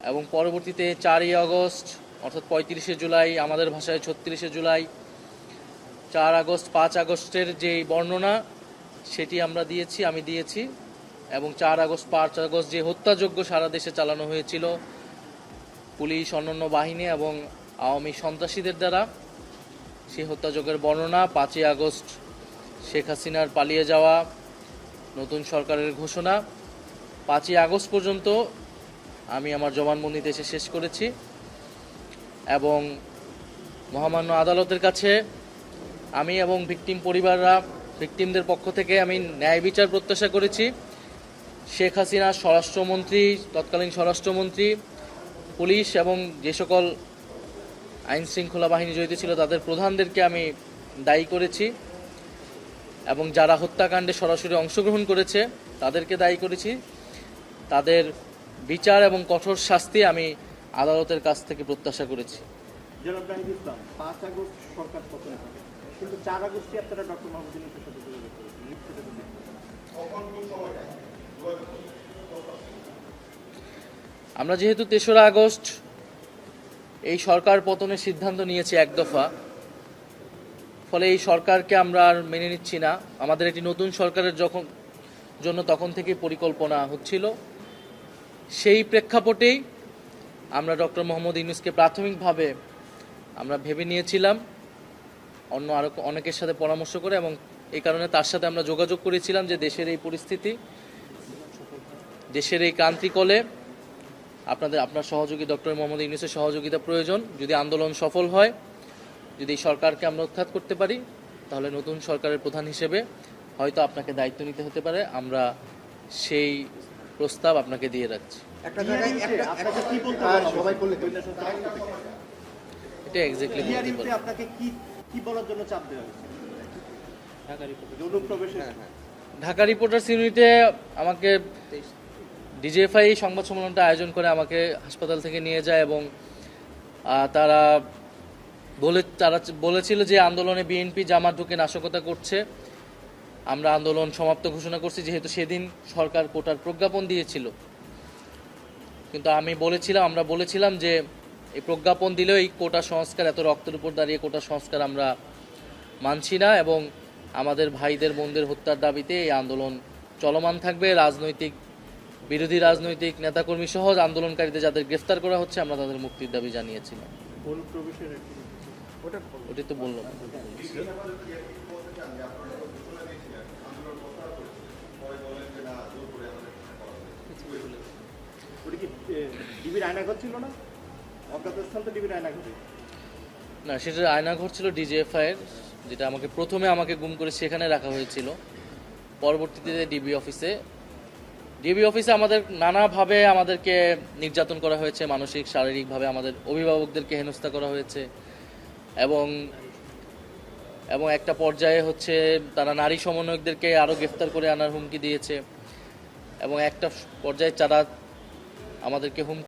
এবং পরবর্তীতে 4ই আগস্ট অর্থাৎ 35শে জুলাই, আমাদের ভাষায় 36শে জুলাই, 4 আগস্ট, 5 আগস্টের যে বর্ণনা সেটি আমি দিয়েছি। এবং 4 আগস্ট, 5 আগস্ট যে হত্যাযজ্ঞ সারা দেশে চালানো হয়েছিল পুলিশ, অন্যান্য বাহিনী এবং আওয়ামী সন্ত্রাসীদের দ্বারা, সেই হত্যাযজ্ঞের বর্ণনা, 5ই আগস্ট শেখ হাসিনার পালিয়ে যাওয়া, নতুন সরকারের ঘোষণা, 5ই আগস্ট পর্যন্ত আমি আমার জবানবন্দিতে এসে শেষ করেছি। এবং মহামান্য আদালতের কাছে আমি এবং ভিকটিমদের পক্ষ থেকে আমি ন্যায় বিচার প্রত্যাশা করেছি। শেখ হাসিনা স্বরাষ্ট্রমন্ত্রী, তৎকালীন স্বরাষ্ট্রমন্ত্রী, পুলিশ এবং যে সকল আইন শৃঙ্খলা বাহিনী জড়িত ছিল তাদের প্রধানদেরকে আমি দায়ী করেছি এবং যারা হত্যাকাণ্ডে সরাসরি অংশগ্রহণ করেছে তাদেরকে দায়ী করেছি। তাদের বিচার এবং কঠোর শাস্তি আমি আদালতের কাছ থেকে প্রত্যাশা করেছি। জনাব নাহিদ ইসলাম, 5 আগস্ট সরকার পতনে থাকে, কিন্তু 4 আগস্টে আপনারা ডক্টর মোহাম্মদ ইউনূসের সাথে যোগাযোগ করেছেন। আমরা যেহেতু 3রা আগস্ট এই সরকার পতনের সিদ্ধান্ত নিয়েছি এক দফা, ফলে এই সরকারকে আমরা আর মেনে নিচ্ছি না। আমাদের একটি নতুন সরকারের জন্য তখন থেকেই পরিকল্পনা হচ্ছিল। সেই প্রেক্ষাপটেই আমরা ডক্টর মোহাম্মদ ইউনূসকে প্রাথমিকভাবে আমরা ভেবে নিয়েছিলাম অন্য আরও অনেকের সাথে পরামর্শ করে, এবং এই কারণে তার সাথে আমরা যোগাযোগ করেছিলাম যে দেশের এই পরিস্থিতি, দেশের এই ক্রান্তিকলে আপনার সহযোগী ডক্টর মোহাম্মদ ইউনূসের সহযোগিতা প্রয়োজন। যদি আন্দোলন সফল হয়, যদি এই সরকারকে আমরা উৎখাত করতে পারি, তাহলে নতুন সরকারের প্রধান হিসেবে হয়তো আপনাকে দায়িত্ব নিতে হতে পারে। আমরা সেই প্রস্তাব আপনাকে দিয়ে রাখছি। এটা এক্স্যাক্টলি আপনাকে কি বলার জন্য চাপ দেওয়া হয়েছে? ঢাকা রিপোর্টার্স ইউনিটে আমাকে ডিজিএফআই সংবাদ সম্মেলনটা আয়োজন করে আমাকে হাসপাতাল থেকে নিয়ে যায় এবং তারা বলেছিল যে আন্দোলনে বিএনপি জামাত ঢুকে নাশকতা করছে। আমরা আন্দোলন সমাপ্ত ঘোষণা করছি, যেহেতু সেদিন সরকার কোটার প্রজ্ঞাপন দিয়েছিল। কিন্তু আমরা বলেছিলাম যে এই প্রজ্ঞাপন দিলেও এই কোটা সংস্কার, এত রক্তের উপর দাঁড়িয়ে কোটা সংস্কার আমরা মানছি না, এবং আমাদের ভাইদের বোনদের হত্যার দাবিতে এই আন্দোলন চলমান থাকবে। বিরোধী রাজনৈতিক নেতাকর্মী সহ আন্দোলনকারীদের যাদের গ্রেফতার করা হচ্ছে, আমরা তাদের মুক্তির দাবি জানিয়েছিলাম। ওটাই তো বললাম। না, সেটা আয়নাঘর ছিল ডিজিএফআই এর, যেটা প্রথমে আমাকে গুম করে সেখানে রাখা হয়েছিল। পরবর্তীতে ডিবি অফিসে আমাদের নানাভাবে আমাদেরকে নির্যাতন করা হয়েছে, মানসিক, শারীরিকভাবে আমাদের অভিভাবকদেরকে হেনস্থা করা হয়েছে, এবং একটা পর্যায়ে তারা নারী সমন্বয়কদেরকে আরও গ্রেফতার করে আনার হুমকি দিয়েছে, এবং একটা পর্যায়ে তারা আমাদেরকে